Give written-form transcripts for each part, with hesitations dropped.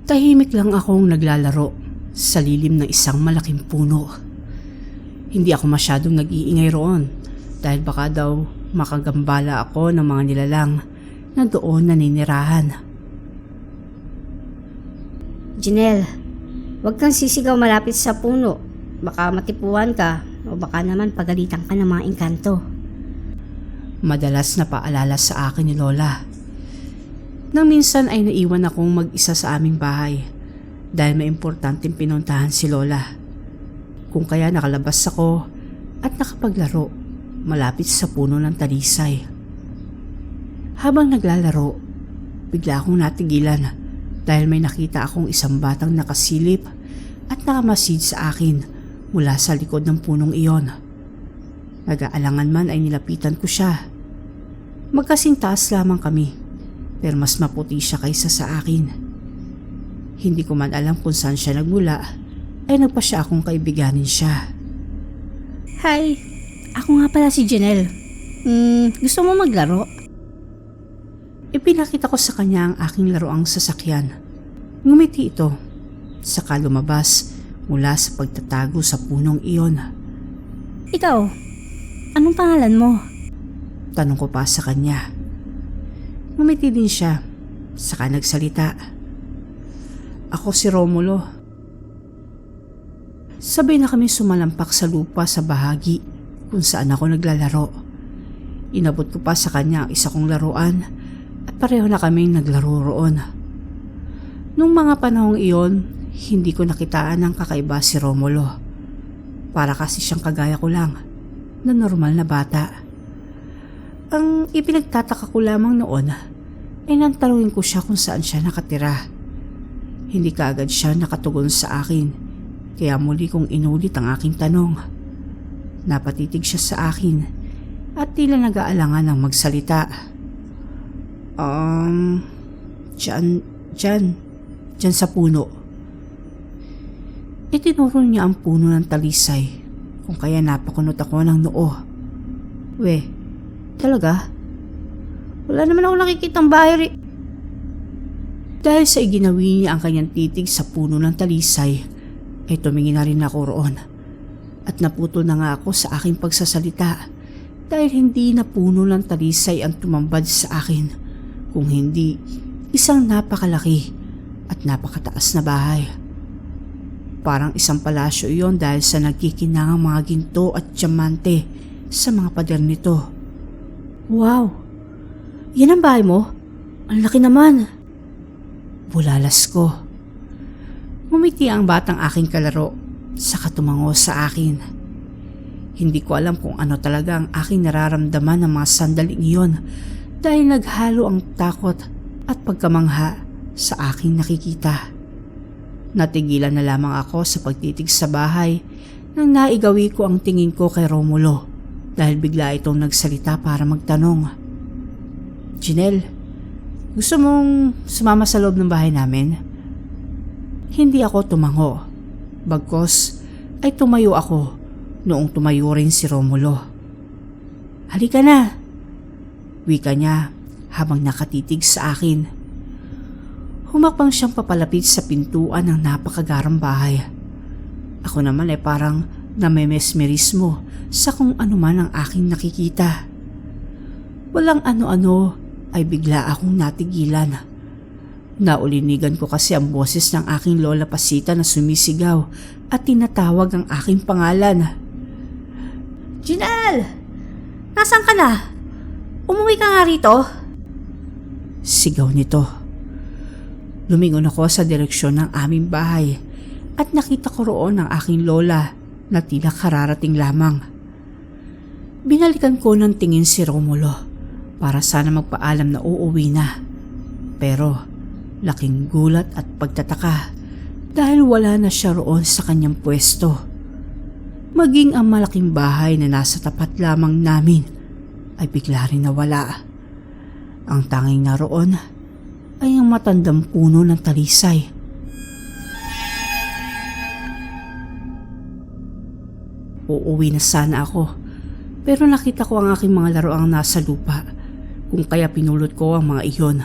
Tahimik lang akong naglalaro sa lilim ng isang malaking puno. Hindi ako masyadong nag-iingay roon dahil baka daw makagambala ako ng mga nilalang na doon naninirahan. Janelle, huwag kang sisigaw malapit sa puno. Baka matipuan ka o baka naman pagalitan ka ng mga engkanto. Madalas na paalala sa akin ni Lola. Nang minsan ay naiwan akong mag-isa sa aming bahay dahil may importanteng pinuntahan si Lola. Kung kaya nakalabas ako at nakapaglaro malapit sa puno ng talisay. Habang naglalaro, bigla akong natigilan dahil may nakita akong isang batang nakasilip at nakamasid sa akin mula sa likod ng punong iyon. Nag-aalangan man ay nilapitan ko siya. Magkasing taas lamang kami, pero mas maputi siya kaysa sa akin. Hindi ko man alam kung saan siya nagmula, ay nagpa siya akong kaibiganin siya. Hi, ako nga pala si Janelle. Gusto mo maglaro? Ipinakita ko sa kanya ang aking laruang sasakyan. Ngumiti ito, saka lumabas mula sa pagtatago sa punong iyon. Ikaw, anong pangalan mo? Tanong ko pa sa kanya. Ngumiti din siya, saka nagsalita. Ako si Romulo. Sabay na kami sumalampak sa lupa sa bahagi kung saan ako naglalaro. Inabot ko pa sa kanya ang isa kong laruan at pareho na kaming naglaro roon. Nung mga panahong iyon, hindi ko nakitaan ng kakaiba si Romulo. Para kasi siyang kagaya ko lang, na normal na bata. Ang ipinagtataka ko lamang noon ay nang tanungin ko siya kung saan siya nakatira. Hindi kaagad siya nakatugon sa akin, kaya muli kong inulit ang aking tanong. Napatitig siya sa akin at tila nag-aalangan ng magsalita. Diyan sa puno. Itinuro niya ang puno ng talisay, kung kaya napakunot ako ng noo. Weh, talaga? Wala naman ako nakikitang bahay. Dahil sa iginawi niya ang kanyang titig sa puno ng talisay, ay tumingin na rin ako roon. At naputol na nga ako sa aking pagsasalita dahil hindi na puno ng talisay ang tumambad sa akin, kung hindi isang napakalaki at napakataas na bahay. Parang isang palasyo iyon dahil sa nagkikinangang mga ginto at diamante sa mga pader nito. Wow! Yan ang bahay mo? Ang laki naman! Bulalas ko. Ngumiti ang batang aking kalaro, saka tumango sa akin. Hindi ko alam kung ano talaga ang aking nararamdaman ng mga sandaling iyon dahil naghalo ang takot at pagkamangha sa aking nakikita. Natigilan na lamang ako sa pagtitig sa bahay nang naigawi ko ang tingin ko kay Romulo dahil bigla itong nagsalita para magtanong. Janelle, gusto mong sumama sa loob ng bahay namin? Hindi ako tumango. Bagkos ay tumayo ako noong tumayo rin si Romulo. Halika na, wika niya habang nakatitig sa akin. Humakbang siyang papalapit sa pintuan ng napakagarang bahay. Ako naman ay parang namemesmerismo sa kung ano man ang aking nakikita. Walang ano-ano ay bigla akong natigilan. Naulinigan ko kasi ang boses ng aking lola Pasita na sumisigaw at tinatawag ang aking pangalan. Janelle! Nasaan ka na? Umuwi ka nga rito? Sigaw nito. Lumingon ako sa direksyon ng aming bahay at nakita ko roon ang aking lola na tila kararating lamang. Binalikan ko ng tingin si Romulo para sana magpaalam na uuwi na. Pero laking gulat at pagtataka dahil wala na siya roon sa kanyang pwesto. Maging ang malaking bahay na nasa tapat lamang namin ay bigla rin nawala. Ang tanging naroon ay ang matandang puno ng talisay. Uuwi na sana ako, pero nakita ko ang aking mga laruang nasa lupa, kung kaya pinulot ko ang mga iyon.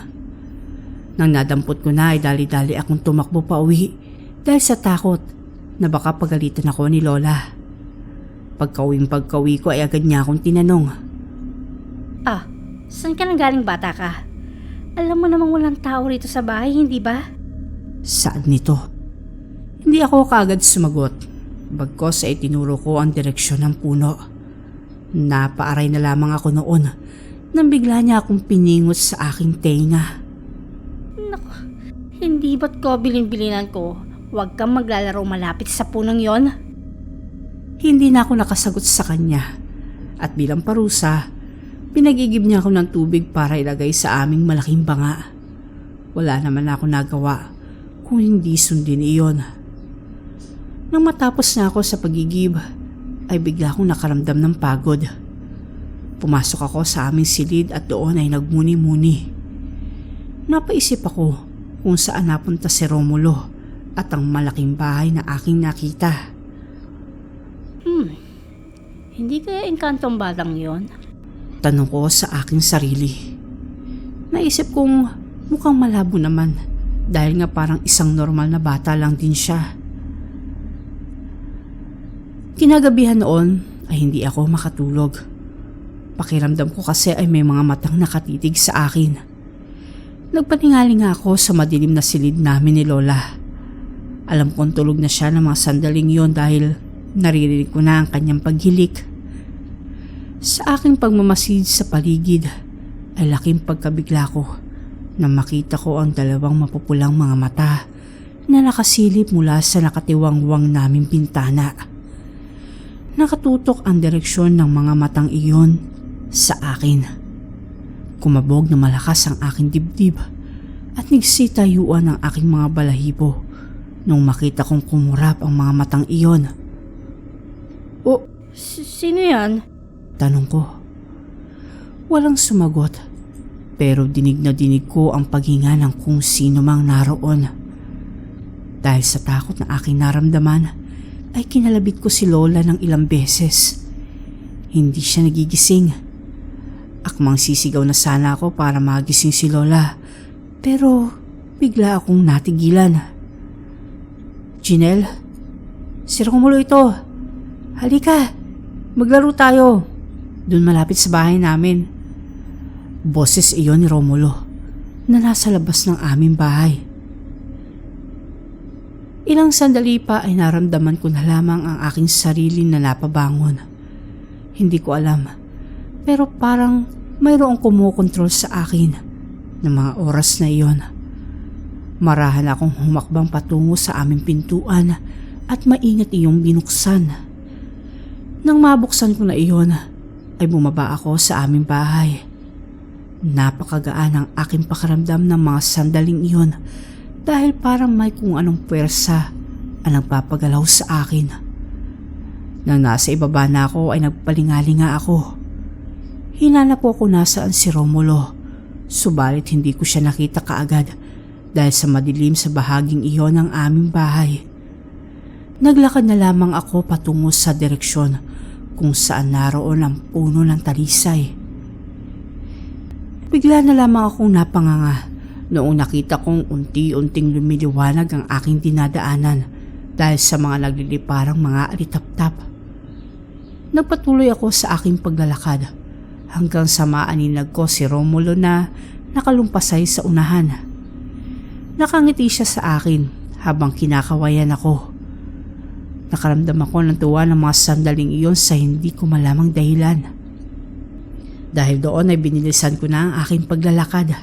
Nang nadampot ko na ay dali-dali akong tumakbo pa uwi dahil sa takot na baka pagalitan ako ni Lola. Pagka-uwi ko ay agad niya akong tinanong. Saan ka nang galing bata ka? Alam mo namang walang tao rito sa bahay, hindi ba? Saan nito? Hindi ako kaagad sumagot. Bagkos ay tinuro ko ang direksyon ng puno. Napaaray na lamang ako noon nang bigla niya akong piningot sa aking tenga. Naku, hindi ba't ko bilin-bilinan ko? Huwag kang maglalaro malapit sa punong yon. Hindi na ako nakasagot sa kanya at bilang parusa, pinagigib niya ako ng tubig para ilagay sa aming malaking banga. Wala naman ako nagawa kung hindi sundin iyon. Nang matapos na ako sa pagigib, ay bigla akong nakaramdam ng pagod. Pumasok ako sa aming silid at doon ay nagmuni-muni. Napaisip ako kung saan napunta si Romulo at ang malaking bahay na aking nakita. Hindi kaya engkantong batang yon? Tanong ko sa aking sarili. Naisip kong mukhang malabo naman dahil nga parang isang normal na bata lang din siya. Kinagabihan noon ay hindi ako makatulog. Pakiramdam ko kasi ay may mga matang nakatitig sa akin. Nagpatingali nga ako sa madilim na silid namin ni Lola. Alam kong tulog na siya ng mga sandaling yon dahil naririnig ko na ang kanyang paghilik. Sa aking pagmamasid sa paligid ay laking pagkabigla ko nang makita ko ang dalawang mapupulang mga mata na nakasilip mula sa nakatiwangwang naming bintana. Nakatutok ang direksyon ng mga matang iyon sa akin. Kumabog na malakas ang aking dibdib at nagsitayuan ang aking mga balahibo nung makita kong kumurap ang mga matang iyon. Sino yan? Tanong ko. Walang sumagot, pero dinig na dinig ko ang paghinga ng kung sino mang naroon. Dahil sa takot na aking naramdaman, ay kinalabit ko si Lola ng ilang beses. Hindi siya nagigising. Akmang sisigaw na sana ako para magising si Lola, pero bigla akong natigilan. Jinel, si Romulo ito. Halika, maglaro tayo. Doon malapit sa bahay namin. Boses iyon ni Romulo na nasa labas ng aming bahay. Ilang sandali pa ay naramdaman ko na lamang ang aking sarili na napabangon. Hindi ko alam, pero parang mayroong kumukontrol sa akin ng mga oras na iyon. Marahan akong humakbang patungo sa aming pintuan at maingat iyong binuksan. Nang mabuksan ko na iyon, ay bumaba ako sa aming bahay. Napakagaan ang aking pakiramdam ng mga sandaling iyon dahil parang may kung anong puwersa ang nagpapagalaw sa akin. Nang nasa ibaba na ako ay nagpalingalinga ako. Hinanap ko kung nasaan si Romulo, subalit hindi ko siya nakita kaagad dahil sa madilim sa bahaging iyon ng aming bahay. Naglakad na lamang ako patungo sa direksyon kung saan naroon ang puno ng talisay. Bigla na lamang akong napanganga noong nakita kong unti-unting lumiliwanag ang aking dinadaanan dahil sa mga nagliliparang mga alitap-tap. Nagpatuloy ako sa aking paglalakad hanggang sa maaninag ko si Romulo na nakalumpasay sa unahan. Nakangiti siya sa akin habang kinakawayan ako. Nakaramdam ako ng tuwa ng mga sandaling iyon sa hindi ko malamang dahilan. Dahil doon ay binilisan ko na ang aking paglalakad.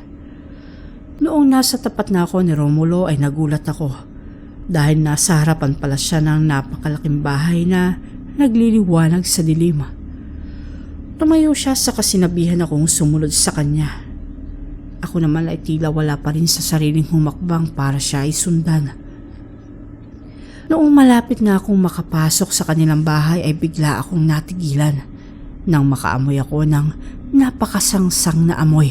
Noong nasa tapat na ako ni Romulo ay nagulat ako dahil nasa harapan pala siya ng napakalaking bahay na nagliliwanag sa dilim. Tumayo siya sa kasinabihan akong sumunod sa kanya. Ako naman ay tila wala pa rin sa sariling humakbang para siya ay sundan. Noong malapit na akong makapasok sa kanilang bahay ay bigla akong natigilan nang makaamoy ako ng napakasangsang na amoy.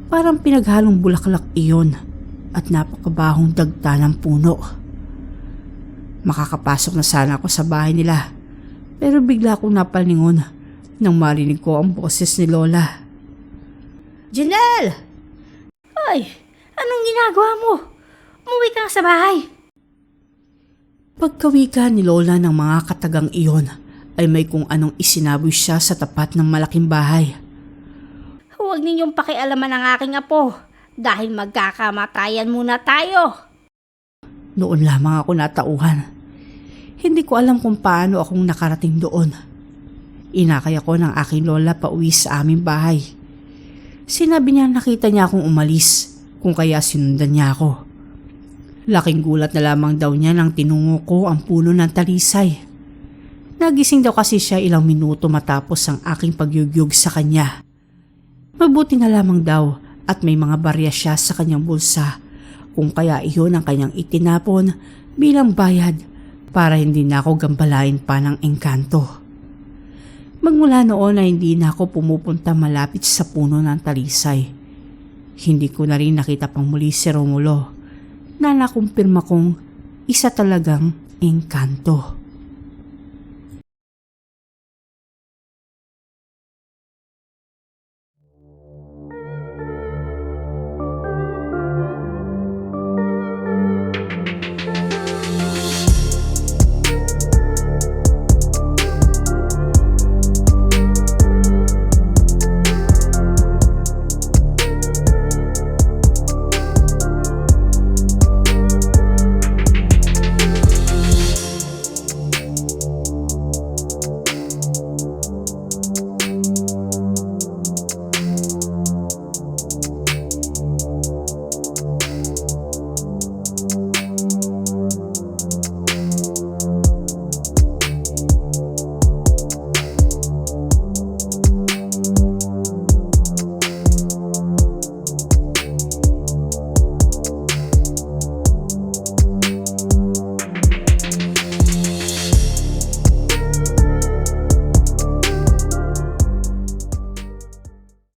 Parang pinaghalong bulaklak iyon at napakabahong dagta ng puno. Makakapasok na sana ako sa bahay nila pero bigla akong napalingon nang marinig ko ang boses ni Lola. Janelle! Ay, Anong ginagawa mo? Umuwi ka na sa bahay. Pagkawika ni Lola ng mga katagang iyon ay may kung anong isinaboy siya sa tapat ng malaking bahay. Huwag ninyong pakialaman ang aking apo dahil magkakamatayan muna tayo. Noon lamang ako natauhan. Hindi ko alam kung paano akong nakarating doon. Inakay ako ng aking lola pauwi sa aming bahay. Sinabi niya nakita niya akong umalis, kung kaya sinundan niya ako. Laking gulat na lamang daw niya nang tinungo ko ang puno ng talisay. Nagising daw kasi siya ilang minuto matapos ang aking pagyugyug sa kanya. Mabuti na lamang daw at may mga barya siya sa kanyang bulsa, kung kaya iyon ang kanyang itinapon bilang bayad para hindi na ako gambalain pa ng engkanto. Magmula noon ay hindi na ako pumupunta malapit sa puno ng talisay. Hindi ko na rin nakita pang muli si Romulo na nakumpirma kong isa talagang engkanto.